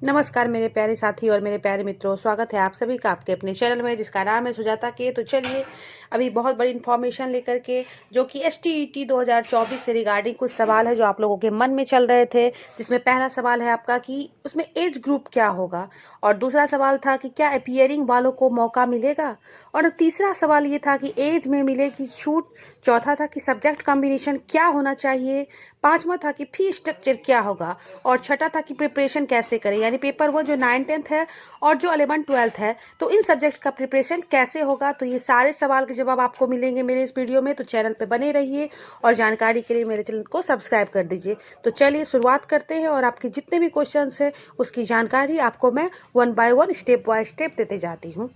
नमस्कार मेरे प्यारे साथी और मेरे प्यारे मित्रों, स्वागत है आप सभी का आपके अपने चैनल में जिसका नाम है सुजाता के। तो चलिए अभी बहुत बड़ी इन्फॉर्मेशन लेकर के जो कि STET 2024 से रिगार्डिंग कुछ सवाल है जो आप लोगों के मन में चल रहे थे, जिसमें पहला सवाल है आपका कि उसमें एज ग्रुप क्या होगा, और दूसरा सवाल था कि क्या अपीयरिंग वालों को मौका मिलेगा, और तीसरा सवाल ये था कि एज में मिलेगी छूट, चौथा था कि सब्जेक्ट कॉम्बिनेशन क्या होना चाहिए, पांचवा था कि फी स्ट्रक्चर क्या होगा, और छठा था कि प्रिपरेशन कैसे करें, यानी पेपर 1 जो 9th-10th है और जो 11th-12th है, तो इन सब्जेक्ट्स का प्रिपरेशन कैसे होगा। तो ये सारे सवाल के जवाब आपको मिलेंगे मेरे इस वीडियो में, तो चैनल पे बने रहिए और जानकारी के लिए मेरे चैनल को सब्सक्राइब कर दीजिए। तो चलिए शुरुआत करते हैं और आपके जितने भी क्वेश्चन है उसकी जानकारी आपको मैं 1 बाय 1 स्टेप बाय स्टेप देते जाती हूँ।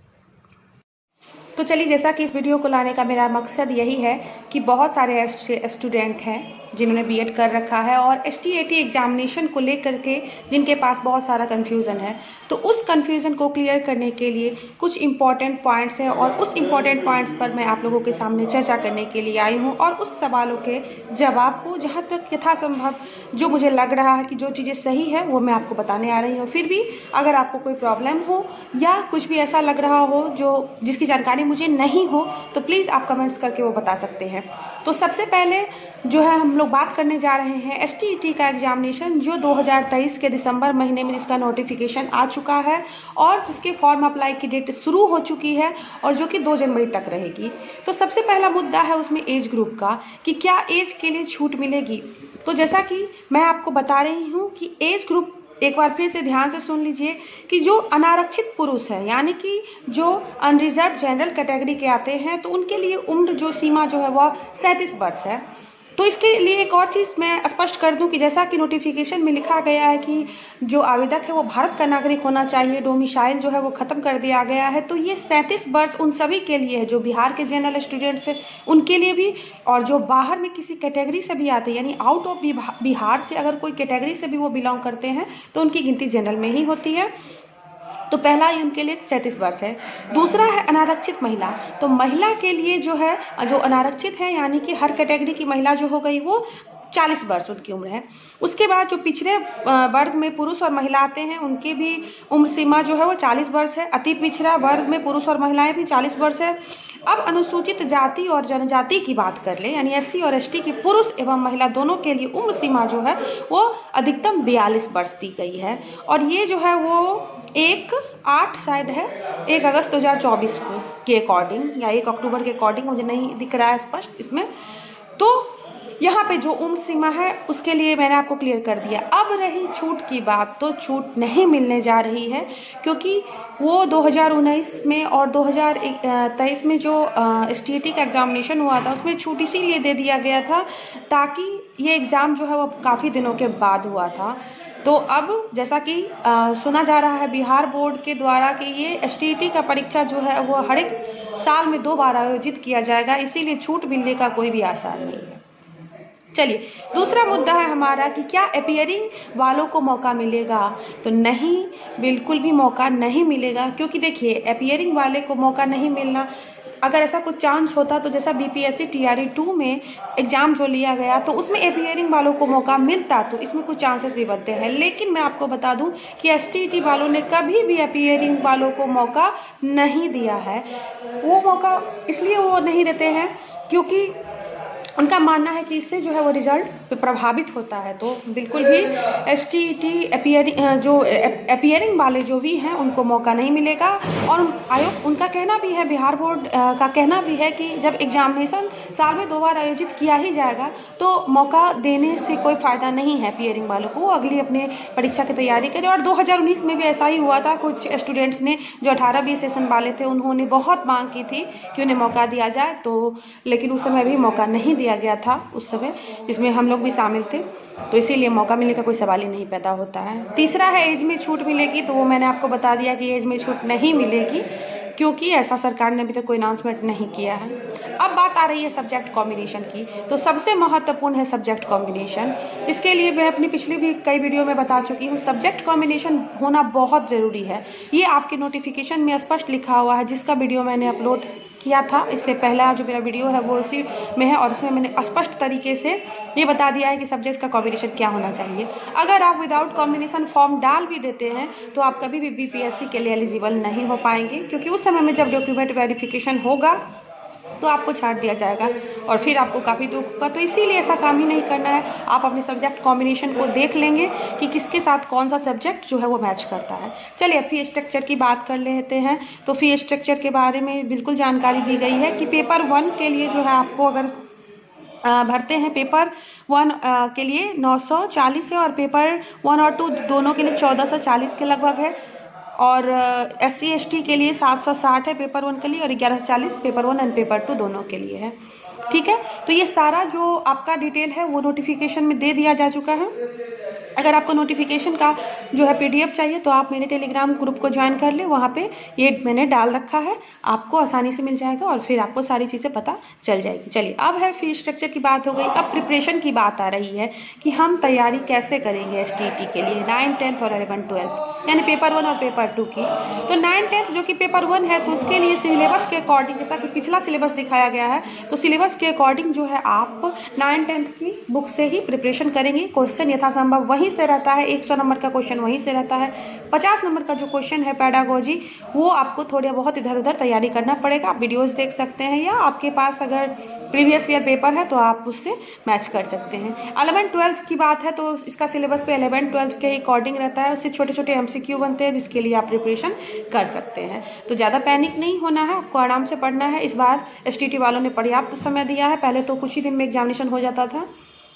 तो चलिए, जैसा कि इस वीडियो को लाने का मेरा मकसद यही है कि बहुत सारे स्टूडेंट हैं जिन्होंने बीएड कर रखा है और STET एग्जामिनेशन को लेकर के जिनके पास बहुत सारा कन्फ्यूज़न है, तो उस कन्फ्यूज़न को क्लियर करने के लिए कुछ इम्पॉर्टेंट पॉइंट्स हैं और उस इम्पॉर्टेंट पॉइंट्स पर मैं आप लोगों के सामने चर्चा करने के लिए आई हूँ और उस सवालों के जवाब को जहाँ तक यथासंभव जो मुझे लग रहा है कि जो चीज़ें सही है वो मैं आपको बताने आ रही हूँ। फिर भी अगर आपको कोई प्रॉब्लम हो या कुछ भी ऐसा लग रहा हो जो जिसकी जानकारी मुझे नहीं हो, तो प्लीज़ आप कमेंट्स करके वो बता सकते हैं। तो सबसे पहले जो है हम लोग बात करने जा रहे हैं STET का एग्जामिनेशन जो 2023 के दिसंबर महीने में जिसका नोटिफिकेशन आ चुका है और जिसके फॉर्म अप्लाई की डेट शुरू हो चुकी है और जो कि 2 जनवरी तक रहेगी। तो सबसे पहला मुद्दा है उसमें एज ग्रुप का कि क्या एज के लिए छूट मिलेगी। तो जैसा कि मैं आपको बता रही हूँ कि एज ग्रुप एक बार फिर से ध्यान से सुन लीजिए कि जो अनारक्षित पुरुष है यानी कि जो अनरिजर्व जनरल कैटेगरी के आते हैं, तो उनके लिए उम्र जो सीमा जो है वह 37 वर्ष है। तो इसके लिए एक और चीज़ मैं स्पष्ट कर दूं कि जैसा कि नोटिफिकेशन में लिखा गया है कि जो आवेदक है वो भारत का नागरिक होना चाहिए, डोमिसाइल जो है वो ख़त्म कर दिया गया है। तो ये 37 वर्ष उन सभी के लिए है जो बिहार के जनरल स्टूडेंट्स हैं उनके लिए भी, और जो बाहर में किसी कैटेगरी से भी आते हैं यानी आउट ऑफ बिहार से अगर कोई कैटेगरी से भी वो बिलोंग करते हैं तो उनकी गिनती जनरल में ही होती है। तो पहला ही उनके लिए 37 वर्ष है। दूसरा है अनारक्षित महिला। तो महिला के लिए जो है जो अनारक्षित है यानी कि हर कैटेगरी की महिला जो हो गई वो 40 वर्ष उनकी उम्र है। उसके बाद जो पिछड़े वर्ग में पुरुष और महिला आते हैं उनकी भी उम्र सीमा जो है वो 40 वर्ष है। अति पिछड़ा वर्ग में पुरुष और महिलाएं भी 40 वर्ष है। अब अनुसूचित जाति और जनजाति की बात कर ले यानी SC और ST की पुरुष एवं महिला दोनों के लिए उम्र सीमा जो है वो अधिकतम 42 वर्ष दी गई है। और ये जो है वो 1/8 शायद है 1 अगस्त 2024 के अकॉर्डिंग या 1 अक्टूबर के अकॉर्डिंग, मुझे नहीं दिख रहा है स्पष्ट इसमें। तो यहाँ पे जो उम्र सीमा है उसके लिए मैंने आपको क्लियर कर दिया। अब रही छूट की बात, तो छूट नहीं मिलने जा रही है क्योंकि वो 2019 में और 2023 में जो STET का एग्जामिनेशन हुआ था उसमें छूट इसीलिए दे दिया गया था ताकि ये एग्ज़ाम जो है वो काफ़ी दिनों के बाद हुआ था। तो अब जैसा कि सुना जा रहा है बिहार बोर्ड के द्वारा कि ये STET का परीक्षा जो है वो हर एक साल में 2 बार आयोजित किया जाएगा, इसीलिए छूट मिलने का कोई भी आसार नहीं है। चलिए, दूसरा मुद्दा है हमारा कि क्या अपीयरिंग वालों को मौका मिलेगा। तो नहीं, बिल्कुल भी मौका नहीं मिलेगा क्योंकि देखिए अपीयरिंग वाले को मौका नहीं मिलना, अगर ऐसा कुछ चांस होता तो जैसा BPSC TRE 2 में एग्ज़ाम जो लिया गया तो उसमें अपीयरिंग वालों को मौका मिलता तो इसमें कुछ चांसेस भी बनते हैं। लेकिन मैं आपको बता दूं कि STET वालों ने कभी भी अपीयरिंग वालों को मौका नहीं दिया है। वो मौका इसलिए वो नहीं देते हैं क्योंकि उनका मानना है कि इससे जो है वो रिजल्ट प्रभावित होता है। तो बिल्कुल भी STET अपीयरिंग वाले जो भी हैं उनको मौका नहीं मिलेगा। और आयोग उनका कहना भी है, बिहार बोर्ड का कहना भी है कि जब एग्जामिनेशन साल में 2 बार आयोजित किया ही जाएगा तो मौका देने से कोई फ़ायदा नहीं है अपीयरिंग वालों को, अगली अपने परीक्षा की तैयारी करें। और 2019 में भी ऐसा ही हुआ था, कुछ स्टूडेंट्स ने जो 18-20 सेशन वाले थे उन्होंने बहुत मांग की थी कि उन्हें मौका दिया जाए, तो लेकिन उस समय भी मौका नहीं दिया गया था उस समय, जिसमें हम लोग भी शामिल थे। तो इसीलिए मौका मिलने का कोई सवाल ही नहीं पैदा होता है। तीसरा है एज में छूट मिलेगी। तो वो मैंने आपको बता दिया कि एज में छूट नहीं मिलेगी क्योंकि ऐसा सरकार ने अभी तक कोई अनाउंसमेंट नहीं किया है। अब बात आ रही है सब्जेक्ट कॉम्बिनेशन की। तो सबसे महत्वपूर्ण है सब्जेक्ट कॉम्बिनेशन। इसके लिए मैं अपनी पिछली भी कई वीडियो में बता चुकी हूँ, सब्जेक्ट कॉम्बिनेशन होना बहुत ज़रूरी है। ये आपके नोटिफिकेशन में स्पष्ट लिखा हुआ है जिसका वीडियो मैंने अपलोड किया था। इससे पहला जो मेरा वीडियो है वो उसी में है और उसमें मैंने स्पष्ट तरीके से ये बता दिया है कि सब्जेक्ट का कॉम्बिनेशन क्या होना चाहिए। अगर आप विदाउट कॉम्बिनेशन फॉर्म डाल भी देते हैं तो आप कभी भी बीपीएससी के लिए एलिजिबल नहीं हो पाएंगे, क्योंकि उस समय में जब डॉक्यूमेंट वेरिफिकेशन होगा तो आपको छांट दिया जाएगा और फिर आपको काफ़ी दुख होगा। तो इसीलिए ऐसा काम ही नहीं करना है। आप अपने सब्जेक्ट कॉम्बिनेशन को देख लेंगे कि किसके साथ कौन सा सब्जेक्ट जो है वो मैच करता है। चलिए अब फी स्ट्रक्चर की बात कर लेते हैं। तो फी स्ट्रक्चर के बारे में बिल्कुल जानकारी दी गई है कि पेपर 1 के लिए जो है आपको अगर भरते हैं पेपर 1 के लिए 940 है और पेपर 1 और 2 दोनों के लिए 1440 के लगभग है और SC ST के लिए 760 है पेपर 1 के लिए और 1140 पेपर 1 एंड पेपर 2 दोनों के लिए है। ठीक है, तो ये सारा जो आपका डिटेल है वो नोटिफिकेशन में दे दिया जा चुका है। अगर आपको नोटिफिकेशन का जो है PDF चाहिए तो आप मेरे टेलीग्राम ग्रुप को ज्वाइन कर ले, वहाँ पे ये मैंने डाल रखा है, आपको आसानी से मिल जाएगा और फिर आपको सारी चीज़ें पता चल जाएगी। चलिए अब है फी स्ट्रक्चर की बात हो गई। अब प्रिपरेशन की बात आ रही है कि हम तैयारी कैसे करेंगे STET के लिए 9th 10th और 11th 12th यानी पेपर 1 और पेपर 2 की। तो 9th 10th जो कि पेपर 1 है तो उसके लिए सिलेबस के अकॉर्डिंग, जैसा कि पिछला सिलेबस दिखाया गया है, तो सिलेबस के अकॉर्डिंग जो है आप 9th 10th की बुक से ही प्रिपरेशन करेंगे। क्वेश्चन यथासंभव वहीं से रहता है, 100 नंबर का क्वेश्चन वहीं से रहता है। 50 नंबर का जो क्वेश्चन है पेडागोजी वो आपको थोड़ा बहुत इधर उधर तैयारी करना पड़ेगा। आप वीडियोस देख सकते हैं या आपके पास अगर प्रीवियस ईयर पेपर है तो आप उससे मैच कर सकते हैं। 11th 12th की बात है तो इसका सिलेबस पे 11th 12th के अकॉर्डिंग रहता है, उससे छोटे छोटे MCQ बनते हैं जिसके लिए आप प्रिपरेशन कर सकते हैं। तो ज़्यादा पैनिक नहीं होना है, आपको आराम से पढ़ना है। इस बार STT वालों ने पर्याप्त समय दिया है। पहले तो कुछ ही दिन में एग्जामिनेशन हो जाता था,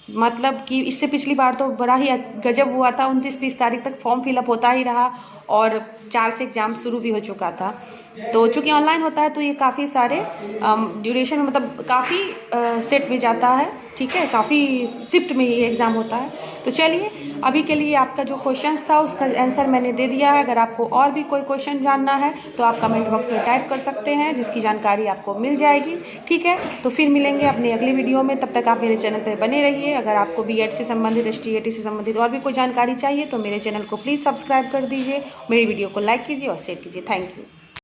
मतलब कि इससे पिछली बार तो बड़ा ही गजब हुआ था, 29-30 तारीख तक फॉर्म फिलअप होता ही रहा और 4 से एग्ज़ाम शुरू भी हो चुका था। तो चूँकि ऑनलाइन होता है तो ये काफ़ी सारे ड्यूरेशन में, मतलब काफ़ी सेट में जाता है। ठीक है, काफ़ी शिफ्ट में ये एग्ज़ाम होता है। तो चलिए अभी के लिए आपका जो क्वेश्चंस था उसका आंसर मैंने दे दिया है। अगर आपको और भी कोई क्वेश्चन जानना है तो आप कमेंट बॉक्स में टाइप कर सकते हैं, जिसकी जानकारी आपको मिल जाएगी। ठीक है, तो फिर मिलेंगे अपनी अगली वीडियो में। तब तक आप मेरे चैनल पर बने रहिए। अगर आपको BEd से संबंधित STET से संबंधित और भी कोई जानकारी चाहिए तो मेरे चैनल को प्लीज़ सब्सक्राइब कर दीजिए, मेरी वीडियो को लाइक कीजिए और शेयर कीजिए। Thank you.